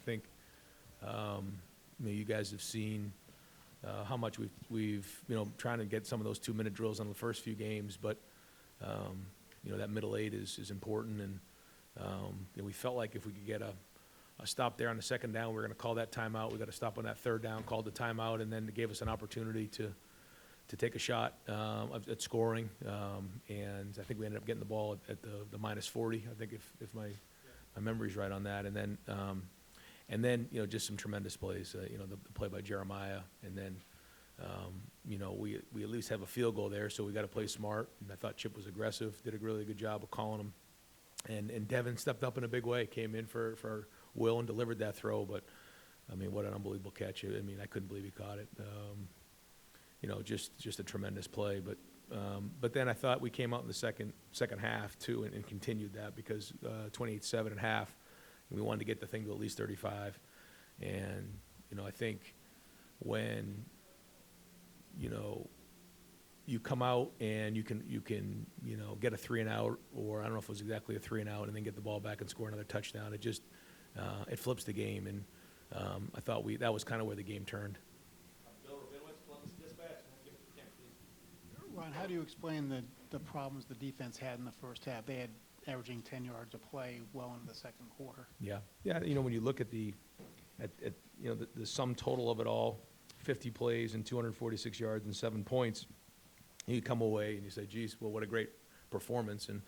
think you guys have seen how much we've trying to get some of those 2-minute drills on the first few games, but that middle 8 is important, and we felt like if we could get a stop there on the second down, we were going to call that timeout. We got to stop on that third down, called the timeout, and then it gave us an opportunity to take a shot at scoring. And I think we ended up getting the ball at the minus 40. I think if my memory's right on that, and then just some tremendous plays. The play by Jeremiah, and then we at least have a field goal there, so we got to play smart. And I thought Chip was aggressive, did a really good job of calling him, and Devin stepped up in a big way, came in for Will and delivered that throw. But what an unbelievable catch! I couldn't believe he caught it. Just a tremendous play. But then I thought we came out in the second half too, and continued that, because 28-7 at half, and we wanted to get the thing to at least 35. And I think when you come out and you can get a 3-and-out, or I don't know if it was exactly a 3-and-out, and then get the ball back and score another touchdown. It just it flips the game, and I thought that was kind of where the game turned. Bill Rabinowitz, Columbus Dispatch. Give it to Tim, please. Ron, how do you explain the problems the defense had in the first half? They had averaging 10 yards a play well into the second quarter. Yeah. When you look at the sum total of it all, 50 plays and 246 yards and 7 points, you come away and you say, geez, well, what a great performance. And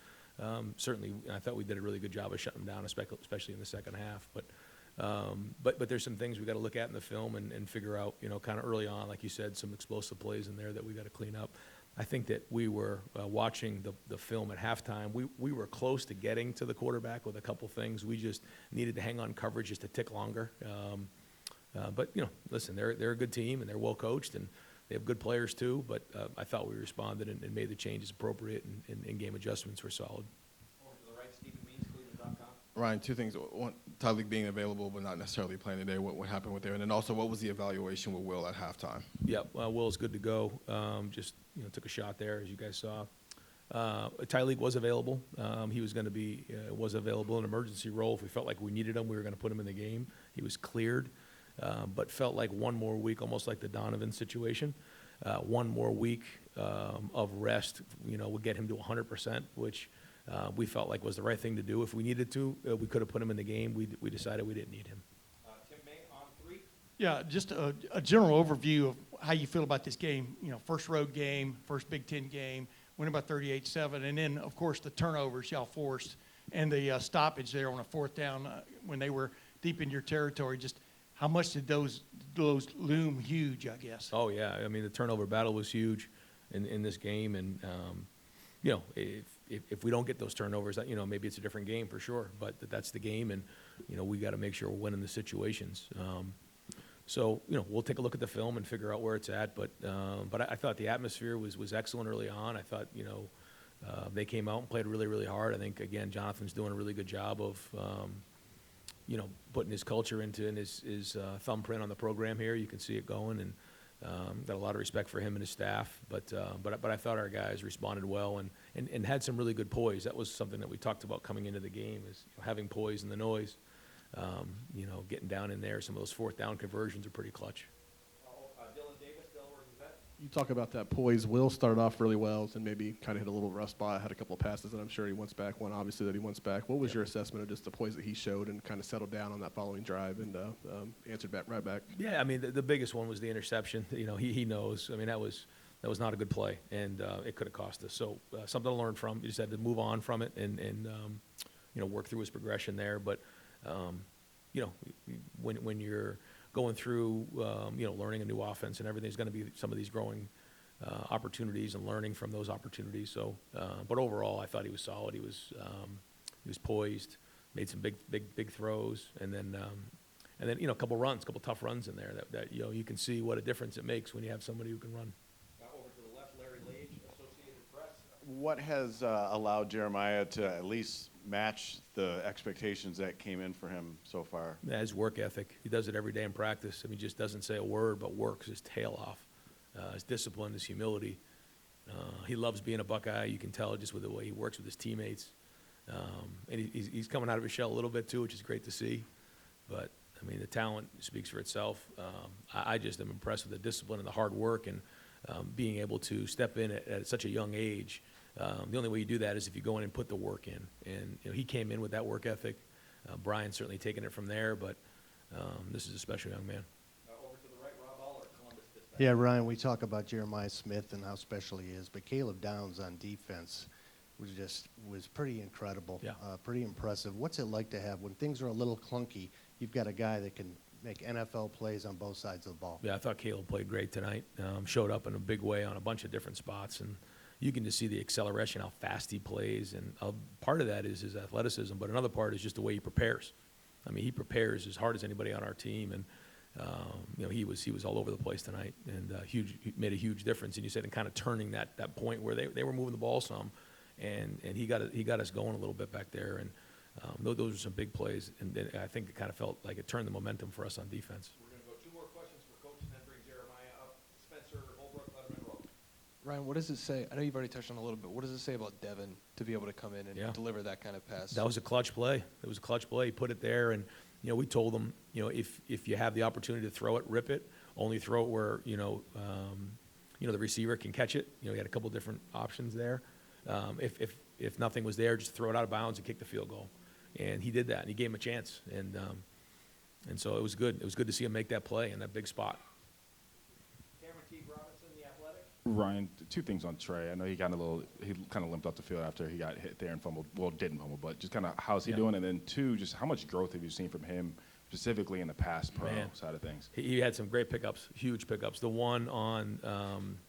certainly I thought we did a really good job of shutting them down, especially in the second half. But there's some things we got to look at in the film and figure out, kind of early on, like you said, some explosive plays in there that we got to clean up. I think that we were watching the film at halftime. We were close to getting to the quarterback with a couple things. We just needed to hang on coverage just a tick longer. But listen, they're a good team, and they're well coached, and they have good players too. But I thought we responded and made the changes appropriate, and in-game adjustments were solid. Over to the right, Stephen Means, Cleveland.com. Ryan, two things. One, Tyleek being available but not necessarily playing today. What happened with there? And then also, what was the evaluation with Will at halftime? Yeah, Will's good to go. Just took a shot there, as you guys saw. Tyleek was available. He was going to be was available in an emergency role. If we felt like we needed him, we were going to put him in the game. He was cleared, but felt like one more week, almost like the Donovan situation. One more week of rest, would get him to 100%, which we felt like was the right thing to do. If we needed to, we could have put him in the game. We decided we didn't need him. Tim May on 3. Yeah, just a general overview of how you feel about this game. First road game, first Big Ten game, winning by 38-7, and then, of course, the turnovers y'all forced and the stoppage there on a fourth down when they were deep in your territory. Just how much did those loom huge, I guess? Oh, yeah. The turnover battle was huge in this game, and, if we don't get those turnovers, maybe it's a different game for sure, but that's the game, and, we got to make sure we're winning the situations. So, we'll take a look at the film and figure out where it's at, but I thought the atmosphere was excellent early on. I thought, they came out and played really, really hard. I think, again, Jonathan's doing a really good job of, putting his culture into and his thumbprint on the program here. You can see it going, and got a lot of respect for him and his staff. But I thought our guys responded well and had some really good poise. That was something that we talked about coming into the game, is having poise in the noise. Getting down in there. Some of those fourth down conversions are pretty clutch. Dylan Davis, Delaware Gazette. You talk about that poise. Will started off really well and maybe kind of hit a little rough spot. Had a couple of passes that I'm sure he wants back. One, obviously, that he wants back. What was your assessment of just the poise that he showed and kind of settled down on that following drive and answered right back? Yeah, the biggest one was the interception. He knows. That was not a good play, and it could have cost us. So something to learn from. You just had to move on from it and work through his progression there. But when you're going through, learning a new offense and everything, there's going to be some of these growing opportunities and learning from those opportunities. So, but overall, I thought he was solid. He was poised, made some big throws, and then a couple tough runs in there that you can see what a difference it makes when you have somebody who can run. Over to the left, Larry Lage, Associated Press. What has allowed Jeremiah to at least match the expectations that came in for him so far? Yeah, his work ethic. He does it every day in practice. He just doesn't say a word, but works his tail off. His discipline, his humility. He loves being a Buckeye. You can tell just with the way he works with his teammates. And he's coming out of his shell a little bit too, which is great to see. But I mean, the talent speaks for itself. I just am impressed with the discipline and the hard work and being able to step in at such a young age. The only way you do that is if you go in and put the work in. And he came in with that work ethic. Brian's certainly taken it from there, but this is a special young man. Over to the right, Rob Aller, Columbus Dispatch. Yeah, Ryan, we talk about Jeremiah Smith and how special he is, but Caleb Downs on defense was pretty incredible. Yeah. Pretty impressive. What's it like to have, when things are a little clunky, you've got a guy that can make NFL plays on both sides of the ball? Yeah, I thought Caleb played great tonight. Showed up in a big way on a bunch of different spots, and you can just see the acceleration, how fast he plays, and part of that is his athleticism, but another part is just the way he prepares. I mean, he prepares as hard as anybody on our team, and he was all over the place tonight, and he made a huge difference. And you said in kind of turning that point where they were moving the ball some, and he got us going a little bit back there, and those are some big plays, and then I think it kind of felt like it turned the momentum for us on defense. We're going to go 2 more questions for Coach and then bring Jeremiah up. Spencer Holbrook, Letterman Road. Ryan, what does it say? I know you've already touched on it a little bit. What does it say about Devin to be able to come in and Yeah. deliver that kind of pass? That was a clutch play. It was a clutch play. He put it there, and we told him, if you have the opportunity to throw it, rip it. Only throw it where the receiver can catch it. He had a couple different options there. If nothing was there, just throw it out of bounds and kick the field goal. And he did that, and he gave him a chance. And so it was good. It was good to see him make that play in that big spot. Cameron T. Robinson, The Athletic. Ryan, 2 things on Trey. I know he kind of limped off the field after he got hit there and fumbled. Well, didn't fumble, but just kind of how's he Yeah. doing? And then 2, just how much growth have you seen from him specifically in the pass pro Man. side of things? He had some great pickups, huge pickups. The one on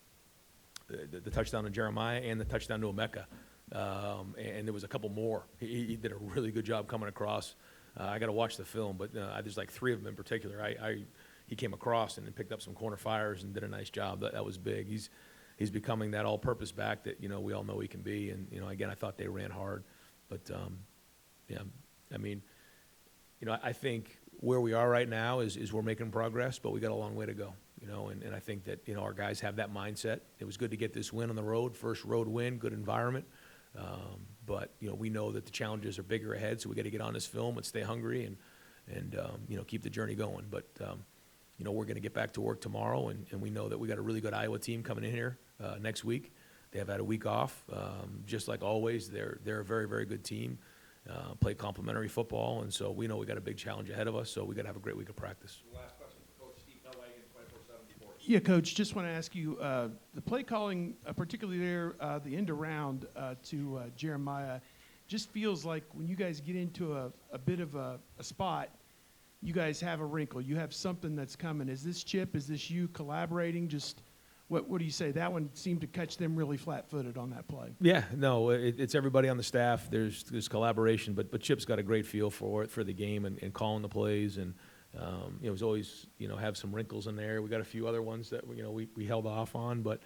the touchdown to Jeremiah and the touchdown to Emeka. And there was a couple more. He did a really good job coming across. I got to watch the film, but there's like 3 of them in particular. He came across and then picked up some corner fires and did a nice job. That was big. He's becoming that all-purpose back that we all know he can be. And again, I thought they ran hard, but yeah, I mean, I think where we are right now is we're making progress, but we got a long way to go. And I think that our guys have that mindset. It was good to get this win on the road, first road win, good environment. But we know that the challenges are bigger ahead, so we got to get on this film and stay hungry and keep the journey going. But we're going to get back to work tomorrow, and we know that we got a really good Iowa team coming in here next week. They have had a week off, just like always. They're a very, very good team. Play complementary football, and so we know we got a big challenge ahead of us. So we got to have a great week of practice. Last question for Coach Steve Hellwagen, 24/7 Sports. Yeah, Coach, just want to ask you, the play calling, particularly there, the end around to Jeremiah, just feels like when you guys get into a bit of a spot, you guys have a wrinkle. You have something that's coming. Is this Chip? Is this you collaborating? Just what do you say? That one seemed to catch them really flat-footed on that play. Yeah, no, it's everybody on the staff. There's collaboration, but Chip's got a great feel for the game and calling the plays, and he's always have some wrinkles in there. We got a few other ones that we held off on, but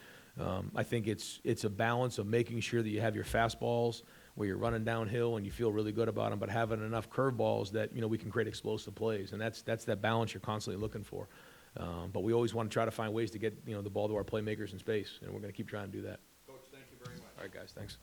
I think it's a balance of making sure that you have your fastballs where you're running downhill and you feel really good about them, but having enough curveballs that we can create explosive plays, and that's that balance you're constantly looking for. But we always want to try to find ways to get the ball to our playmakers in space, and we're going to keep trying to do that. Coach, thank you very much. All right, guys, thanks.